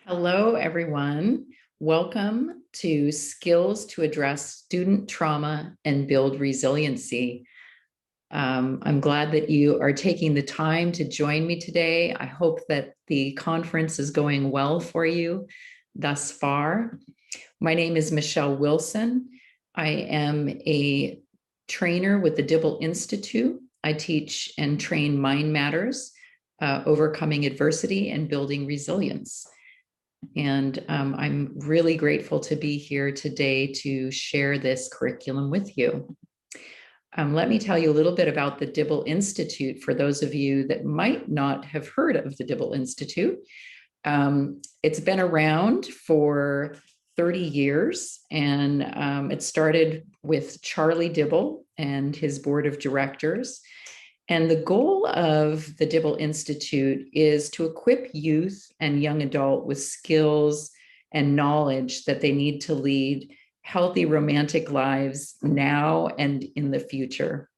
Hello, everyone. Welcome to Skills to Address Student Trauma and Build Resiliency. I'm glad that you are taking the time to join me today. I hope that the conference is going well for you thus far. My name is Michelle Wilson. I am a trainer with the Dibble Institute. I teach and train Mind Matters, overcoming adversity and building resilience. And I'm really grateful to be here today to share this curriculum with you. Let me tell you a little bit about the Dibble Institute for those of you that might not have heard of the Dibble Institute. It's been around for 30 years, and it started with Charlie Dibble and his board of directors. And the goal of the Dibble Institute is to equip youth and young adult with skills and knowledge that they need to lead healthy romantic lives now and in the future.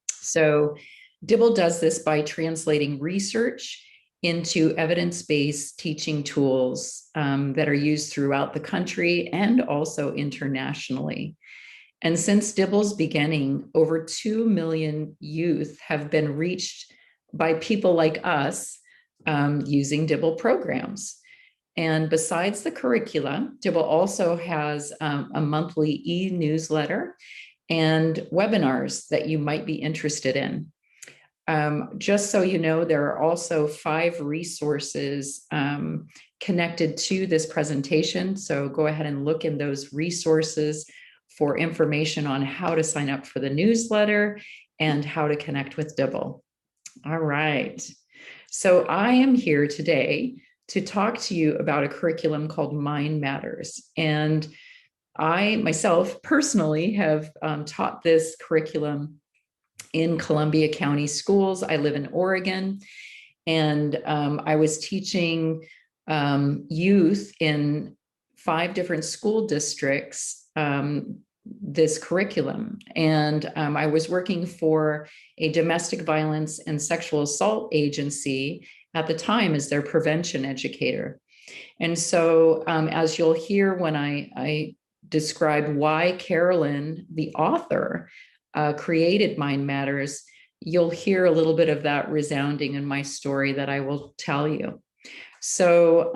So Dibble does this by translating research into evidence-based teaching tools that are used throughout the country and also internationally. And since Dibble's beginning, over 2 million youth have been reached by people like us using Dibble programs. And besides the curricula, Dibble also has a monthly e-newsletter and webinars that you might be interested in. Just so you know, there are also 5 resources connected to this presentation. So go ahead and look in those resources for information on how to sign up for the newsletter and how to connect with Dibble. All right. So I am here today to talk to you about a curriculum called Mind Matters. And I myself personally have taught this curriculum in Columbia County schools. I live in Oregon, and I was teaching youth in 5 different school districts this curriculum. And I was working for a domestic violence and sexual assault agency at the time as their prevention educator. And so as you'll hear when I describe why Carolyn, the author, created Mind Matters, you'll hear a little bit of that resounding in my story that I will tell you. So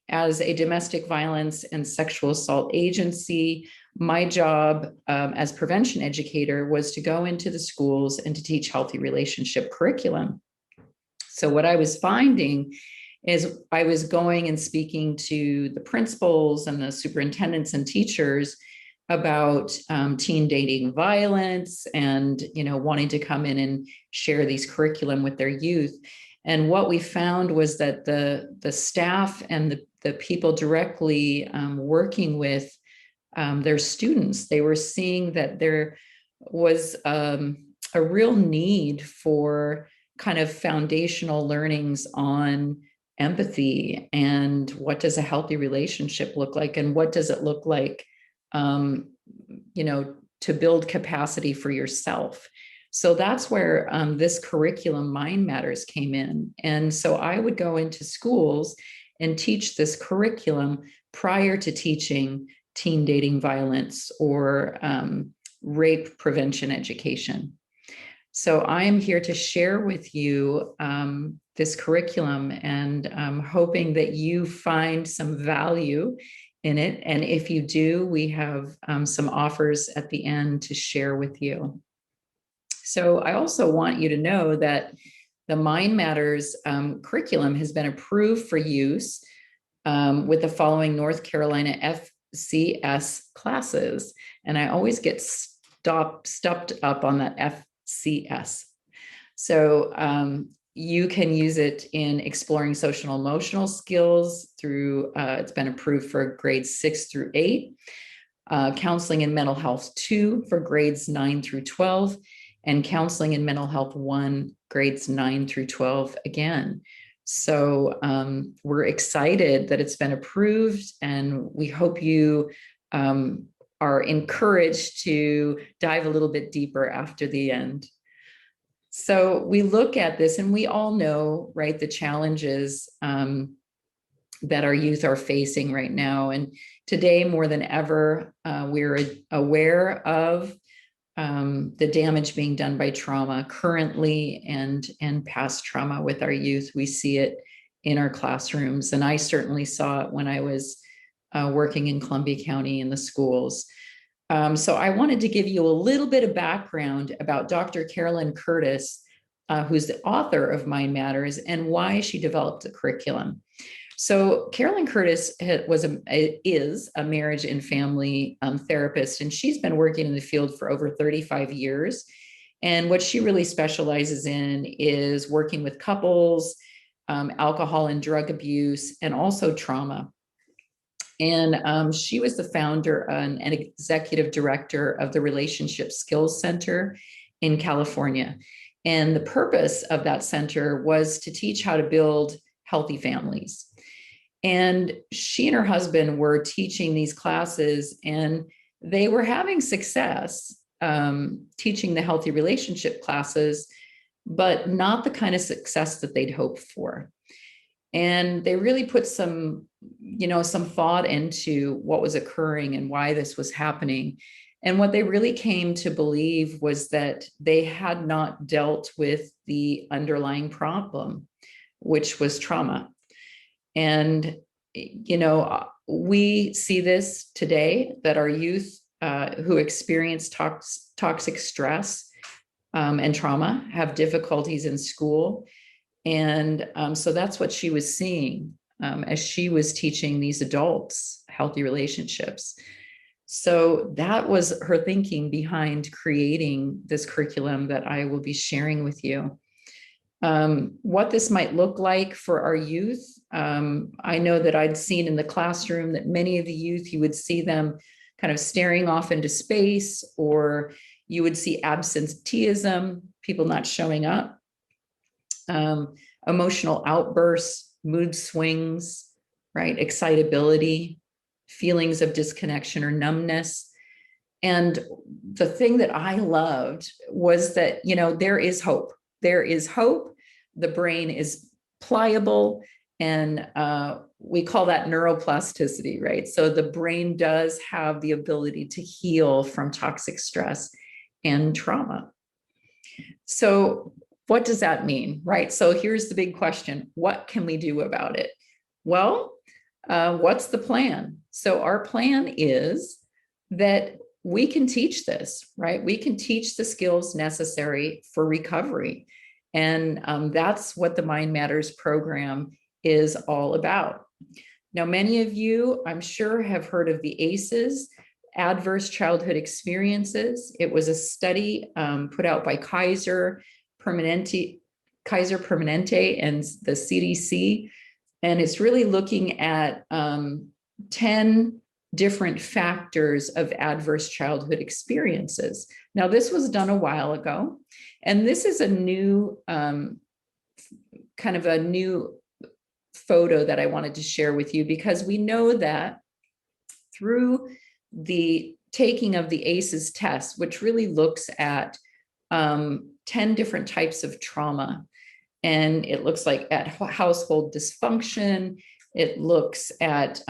as a domestic violence and sexual assault agency, my job as prevention educator was to go into the schools and to teach healthy relationship curriculum. So what I was finding is I was going and speaking to the principals and the superintendents and teachers about teen dating violence and, wanting to come in and share these curriculum with their youth. And what we found was that the staff and the people directly working with their students, they were seeing that there was a real need for kind of foundational learnings on empathy and what does a healthy relationship look like, and what does it look like, to build capacity for yourself. So that's where this curriculum, Mind Matters, came in. And so I would go into schools and teach this curriculum prior to teaching teen dating violence or rape prevention education. So I am here to share with you this curriculum, and I'm hoping that you find some value in it. And if you do, we have some offers at the end to share with you. So I also want you to know that the Mind Matters curriculum has been approved for use with the following North Carolina FCS classes. And I always get stopped up on that FCS. So you can use it in exploring social and emotional skills through, it's been approved for grades 6 through 8, counseling and mental health 2 for grades 9 through 12, and counseling and mental health 1, grades 9 through 12 again. So we're excited that it's been approved, and we hope you are encouraged to dive a little bit deeper after the end. So we look at this and we all know, right, the challenges that our youth are facing right now. And today, more than ever, we're aware of the damage being done by trauma currently and past trauma with our youth. We see it in our classrooms. And I certainly saw it when I was working in Columbia County in the schools. So I wanted to give you a little bit of background about Dr. Carolyn Curtis, who's the author of Mind Matters, and why she developed the curriculum. So Carolyn Curtis is a marriage and family therapist, and she's been working in the field for over 35 years. And what she really specializes in is working with couples, alcohol and drug abuse, and also trauma. And she was the founder and executive director of the Relationship Skills Center in California. And the purpose of that center was to teach how to build healthy families. And she and her husband were teaching these classes, and they were having success teaching the healthy relationship classes, but not the kind of success that they'd hoped for. And they really put some thought into what was occurring and why this was happening. And what they really came to believe was that they had not dealt with the underlying problem, which was trauma. And, we see this today, that our youth who experience toxic stress and trauma have difficulties in school. And so that's what she was seeing as she was teaching these adults healthy relationships. So that was her thinking behind creating this curriculum that I will be sharing with you. What this might look like for our youth. I know that I'd seen in the classroom that many of the youth, you would see them kind of staring off into space, or you would see absenteeism, people not showing up, emotional outbursts, mood swings, right? Excitability, feelings of disconnection or numbness. And the thing that I loved was that, there is hope. There is hope. The brain is pliable, and we call that neuroplasticity, right? So the brain does have the ability to heal from toxic stress and trauma. So what does that mean, right? So here's the big question. What can we do about it? Well, what's the plan? So our plan is that we can teach this, right? We can teach the skills necessary for recovery. And that's what the Mind Matters program is all about. Now, many of you, I'm sure, have heard of the ACEs, Adverse Childhood Experiences. It was a study put out by Kaiser Permanente and the CDC. And it's really looking at 10 different factors of adverse childhood experiences. Now, this was done a while ago, and this is a new kind of a new photo that I wanted to share with you, because we know that through the taking of the ACEs test, which really looks at 10 different types of trauma, and it looks like at household dysfunction, it looks at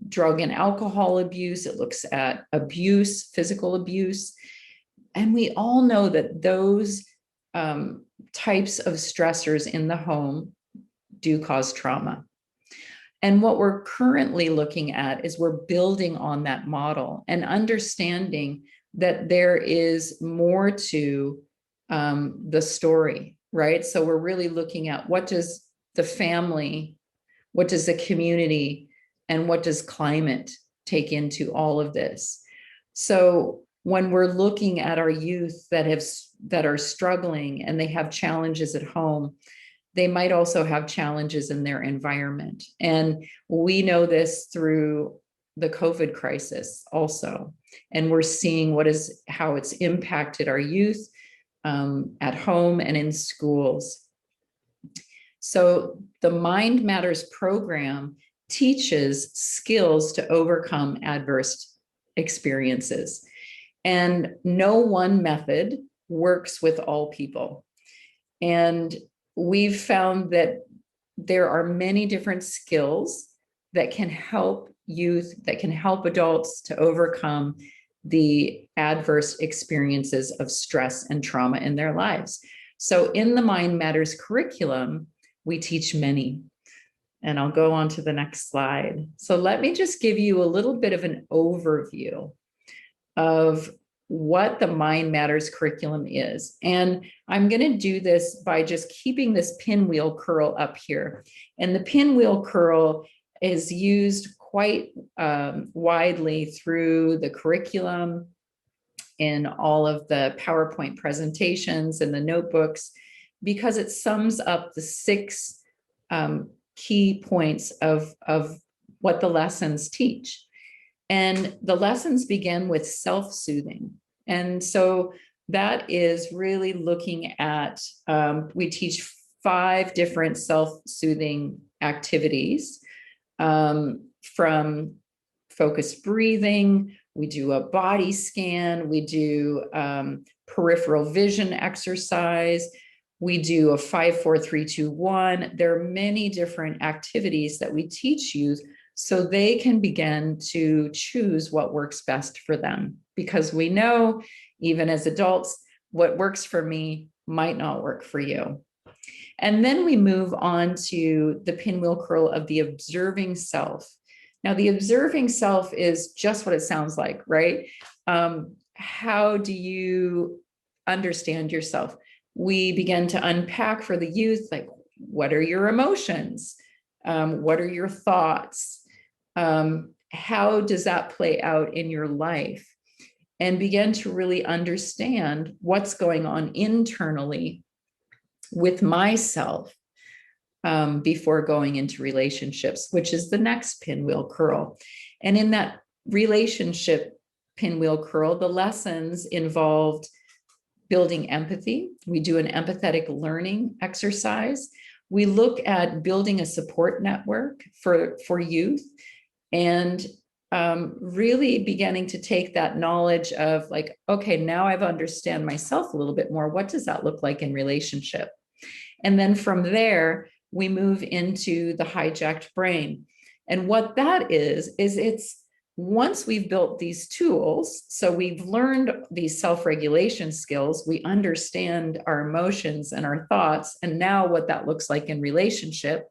drug and alcohol abuse, it looks at abuse, physical abuse. And we all know that those types of stressors in the home do cause trauma. And what we're currently looking at is we're building on that model and understanding that there is more to the story, right? So we're really looking at what does the family, what does the community, and what does climate take into all of this? So when we're looking at our youth that are struggling and they have challenges at home, they might also have challenges in their environment. And we know this through the COVID crisis also. And we're seeing how it's impacted our youth at home and in schools. So the Mind Matters program teaches skills to overcome adverse experiences. And no one method works with all people. And we've found that there are many different skills that can help youth, that can help adults to overcome the adverse experiences of stress and trauma in their lives. So in the Mind Matters curriculum, we teach many. And I'll go on to the next slide. So let me just give you a little bit of an overview of what the Mind Matters curriculum is. And I'm going to do this by just keeping this pinwheel curl up here. And the pinwheel curl is used quite widely through the curriculum, in all of the PowerPoint presentations and the notebooks, because it sums up the 6 key points of what the lessons teach. And the lessons begin with self-soothing. And so that is really looking at, we teach 5 different self-soothing activities, from focused breathing, we do a body scan, we do peripheral vision exercise, we do a 5, 4, 3, 2, 1. There are many different activities that we teach youth so they can begin to choose what works best for them. Because we know, even as adults, what works for me might not work for you. And then we move on to the pinwheel curl of the observing self. Now, the observing self is just what it sounds like, right? How do you understand yourself? We begin to unpack for the youth, like, what are your emotions? What are your thoughts? How does that play out in your life? And begin to really understand what's going on internally with myself before going into relationships, which is the next pinwheel curl. And in that relationship pinwheel curl, the lessons involved building empathy. We do an empathetic learning exercise. We look at building a support network for youth, and really beginning to take that knowledge of, like, okay, now I've understand myself a little bit more. What does that look like in relationship? And then from there, we move into the hijacked brain. And what that is it's once we've built these tools, so we've learned these self-regulation skills, we understand our emotions and our thoughts, and now what that looks like in relationship.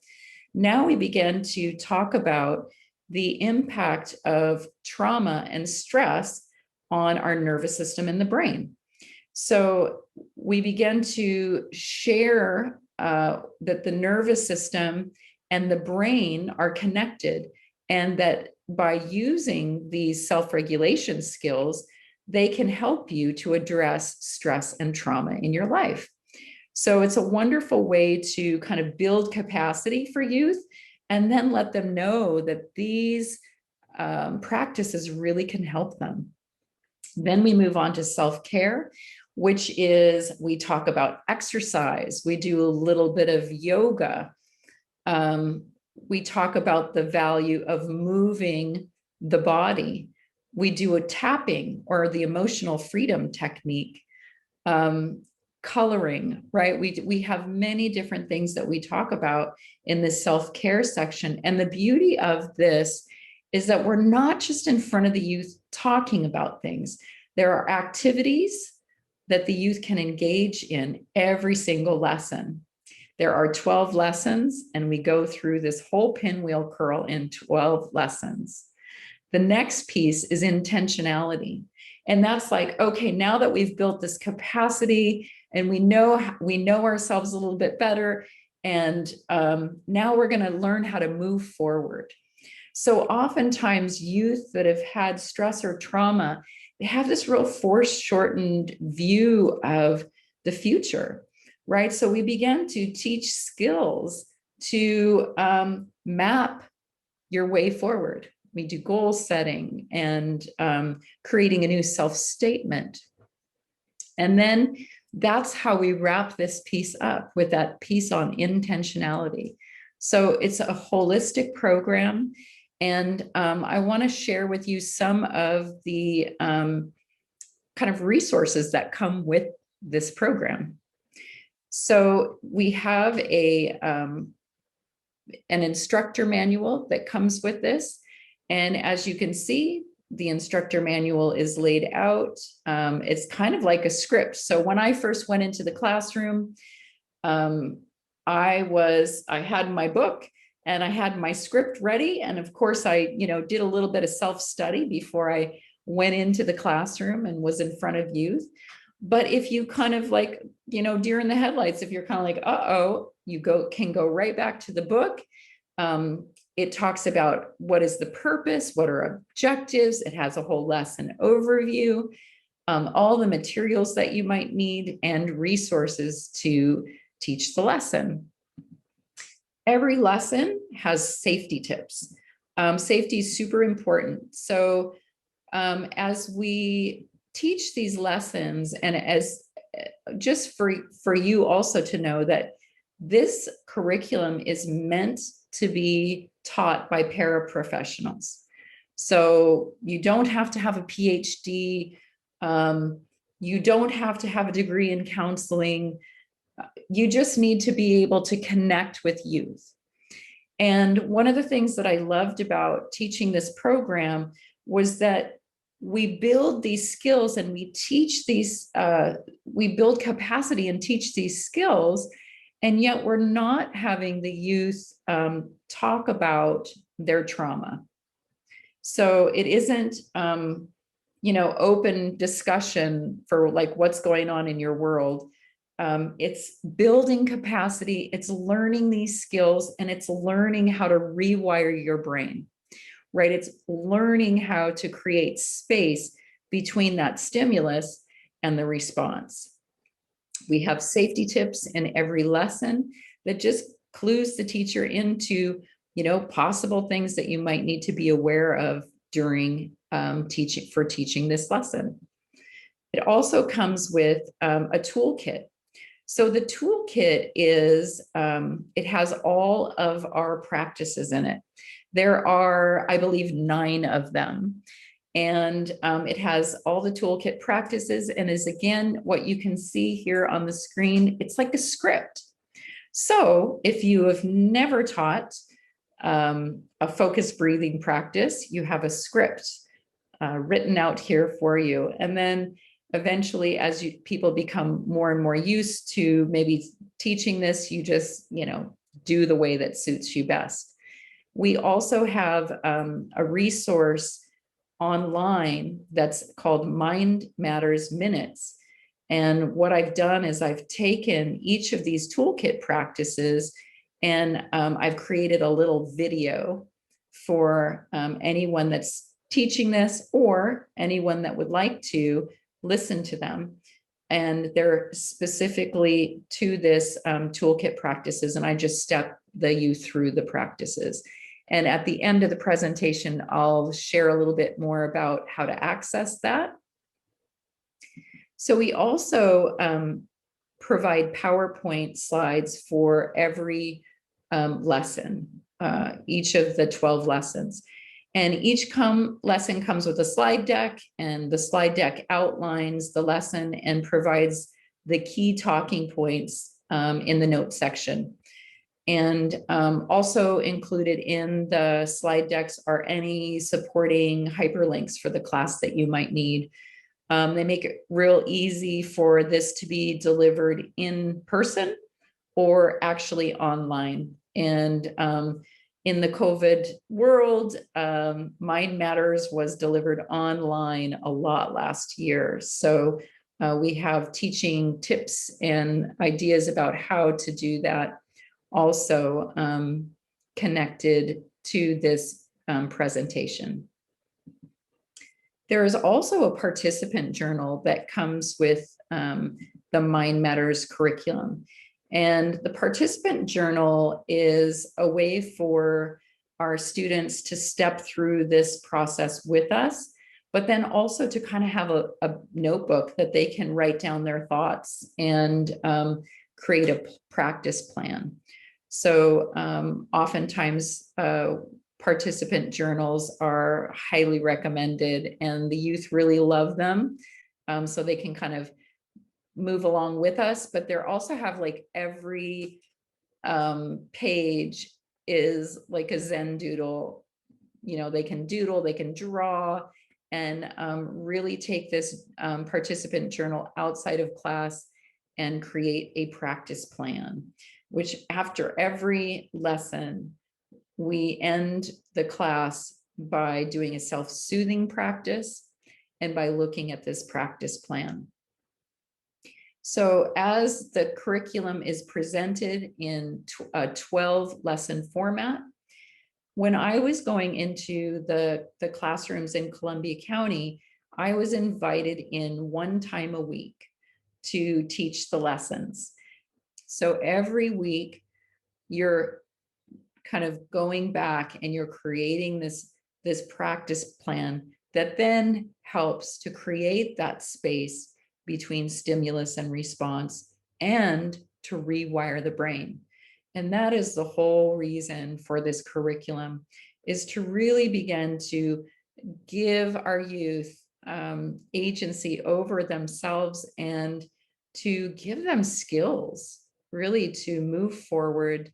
Now we begin to talk about the impact of trauma and stress on our nervous system and the brain. So we begin to share that the nervous system and the brain are connected, and that by using these self-regulation skills, they can help you to address stress and trauma in your life. So it's a wonderful way to kind of build capacity for youth, and then let them know that these practices really can help them. Then we move on to self-care, which is, we talk about exercise. We do a little bit of yoga. We talk about the value of moving the body. We do a tapping, or the emotional freedom technique. Coloring, right? We have many different things that we talk about in the self-care section. And the beauty of this is that we're not just in front of the youth talking about things. There are activities that the youth can engage in every single lesson. There are 12 lessons, and we go through this whole pinwheel curl in 12 lessons. The next piece is intentionality. And that's like, okay, now that we've built this capacity and we know ourselves a little bit better, and now we're going to learn how to move forward. So oftentimes youth that have had stress or trauma, they have this real foreshortened view of the future, right? So we began to teach skills to map your way forward. We do goal setting and creating a new self-statement. And then that's how we wrap this piece up, with that piece on intentionality. So it's a holistic program. And I want to share with you some of the kind of resources that come with this program. So we have a an instructor manual that comes with this. And as you can see, the instructor manual is laid out. It's kind of like a script. So when I first went into the classroom, I had my book and I had my script ready. And of course, I, did a little bit of self-study before I went into the classroom and was in front of youth. But if you kind of like, deer in the headlights, if you're kind of like, uh-oh, can go right back to the book. It talks about what is the purpose, what are objectives. It has a whole lesson overview, all the materials that you might need, and resources to teach the lesson. Every lesson has safety tips. Safety is super important. So as we teach these lessons, and as just for you also to know that this curriculum is meant to be taught by paraprofessionals. So you don't have to have a PhD. You don't have to have a degree in counseling. You just need to be able to connect with youth. And one of the things that I loved about teaching this program was that we build these skills and we teach these, we build capacity and teach these skills, and yet we're not having the youth talk about their trauma. So it isn't, open discussion for like what's going on in your world. It's building capacity, it's learning these skills, and it's learning how to rewire your brain, right? It's learning how to create space between that stimulus and the response. We have safety tips in every lesson that just clues the teacher into, possible things that you might need to be aware of during teaching this lesson. It also comes with a toolkit. So the toolkit it has all of our practices in it. There are, I believe, 9 of them. And it has all the toolkit practices, and is again, what you can see here on the screen, it's like a script. So if you have never taught a focused breathing practice, you have a script written out here for you. And then eventually, as people become more and more used to maybe teaching this, you just, do the way that suits you best. We also have a resource online that's called Mind Matters Minutes. And what I've done is I've taken each of these toolkit practices and I've created a little video for anyone that's teaching this or anyone that would like to listen to them. And they're specifically to this toolkit practices. And I just step the youth through the practices. And at the end of the presentation, I'll share a little bit more about how to access that. So we also provide PowerPoint slides for every lesson, each of the 12 lessons. And each lesson comes with a slide deck, and the slide deck outlines the lesson and provides the key talking points in the notes section. And also included in the slide decks are any supporting hyperlinks for the class that you might need. They make it real easy for this to be delivered in person or actually online. And in the COVID world, Mind Matters was delivered online a lot last year. So we have teaching tips and ideas about how to do that also connected to this presentation. There is also a participant journal that comes with the Mind Matters curriculum. And the participant journal is a way for our students to step through this process with us, but then also to kind of have a notebook that they can write down their thoughts and create a practice plan. So oftentimes participant journals are highly recommended, and the youth really love them. So they can kind of move along with us, but they also have like every page is like a Zen doodle. They can doodle, they can draw, and really take this participant journal outside of class and create a practice plan, which after every lesson, we end the class by doing a self-soothing practice and by looking at this practice plan. So as the curriculum is presented in a 12 lesson format, when I was going into the classrooms in Columbia County, I was invited in one time a week to teach the lessons. So every week you're kind of going back and you're creating this practice plan that then helps to create that space between stimulus and response and to rewire the brain. And that is the whole reason for this curriculum, is to really begin to give our youth agency over themselves and to give them skills really to move forward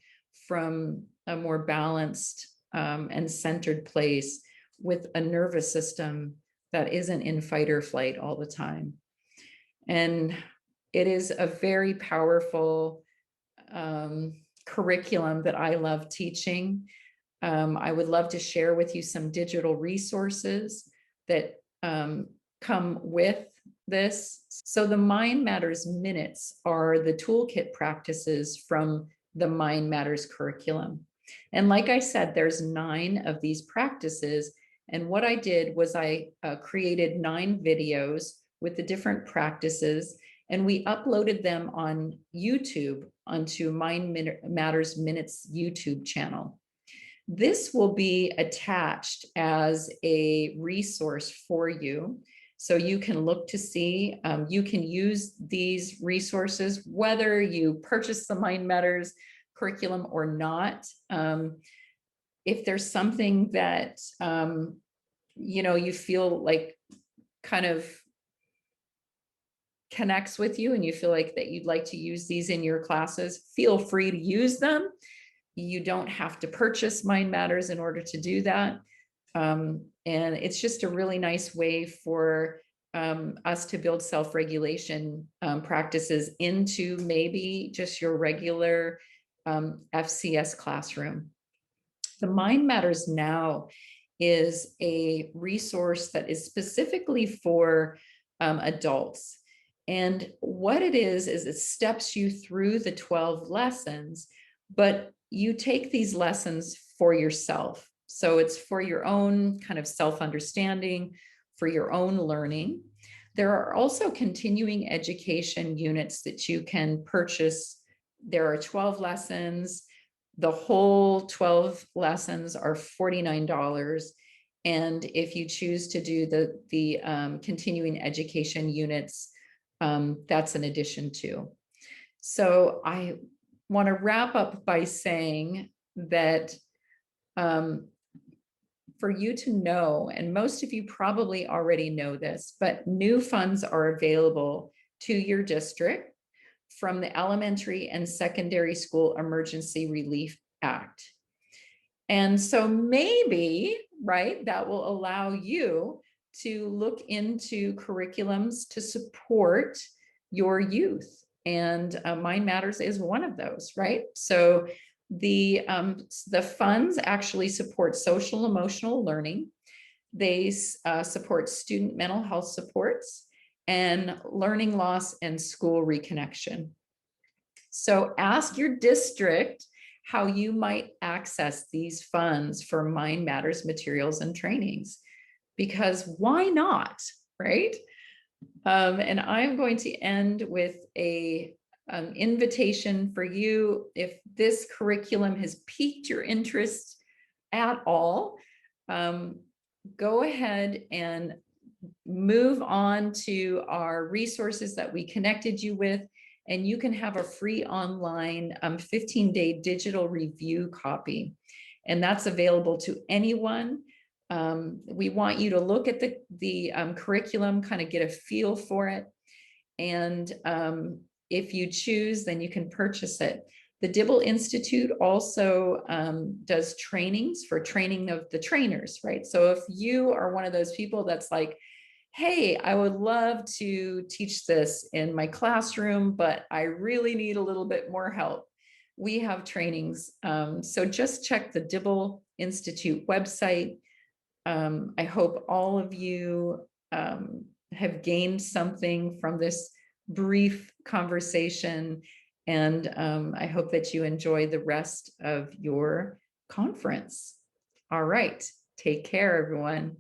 from a more balanced and centered place with a nervous system that isn't in fight or flight all the time. And it is a very powerful curriculum that I love teaching. I would love to share with you some digital resources that come with this. So the Mind Matters minutes are the toolkit practices from the Mind Matters curriculum. And like I said, there's 9 of these practices. And what I did was I created 9 videos with the different practices, and we uploaded them on YouTube onto Mind Matters Minutes YouTube channel. This will be attached as a resource for you. So you can look to see, you can use these resources, whether you purchase the Mind Matters curriculum or not. If there's something that, you feel like kind of connects with you and you feel like that you'd like to use these in your classes, feel free to use them. You don't have to purchase Mind Matters in order to do that. And it's just a really nice way for us to build self-regulation practices into maybe just your regular FCS classroom. The Mind Matters Now is a resource that is specifically for adults. And what it is it steps you through the 12 lessons, but you take these lessons for yourself. So it's for your own kind of self-understanding, for your own learning. There are also continuing education units that you can purchase. There are 12 lessons. The whole 12 lessons are $49. And if you choose to do the continuing education units, that's an addition too. So I want to wrap up by saying that for you to know, and most of you probably already know this, but new funds are available to your district from the Elementary and Secondary School Emergency Relief Act. And so maybe, right, that will allow you to look into curriculums to support your youth. And Mind Matters is one of those, right? So the funds actually support social emotional learning. They support student mental health supports and learning loss and school reconnection. So ask your district how you might access these funds for Mind Matters materials and trainings, because why not, right? And I'm going to end with a invitation for you. If this curriculum has piqued your interest at all, go ahead and move on to our resources that we connected you with, and you can have a free online 15-day digital review copy. And that's available to anyone. We want you to look at the curriculum, kind of get a feel for it. And if you choose, then you can purchase it. The Dibble Institute also does trainings for training of the trainers, right? So if you are one of those people that's like, hey, I would love to teach this in my classroom, but I really need a little bit more help, we have trainings. So just check the Dibble Institute website. I hope all of you have gained something from this brief conversation. And I hope that you enjoy the rest of your conference. All right. Take care, everyone.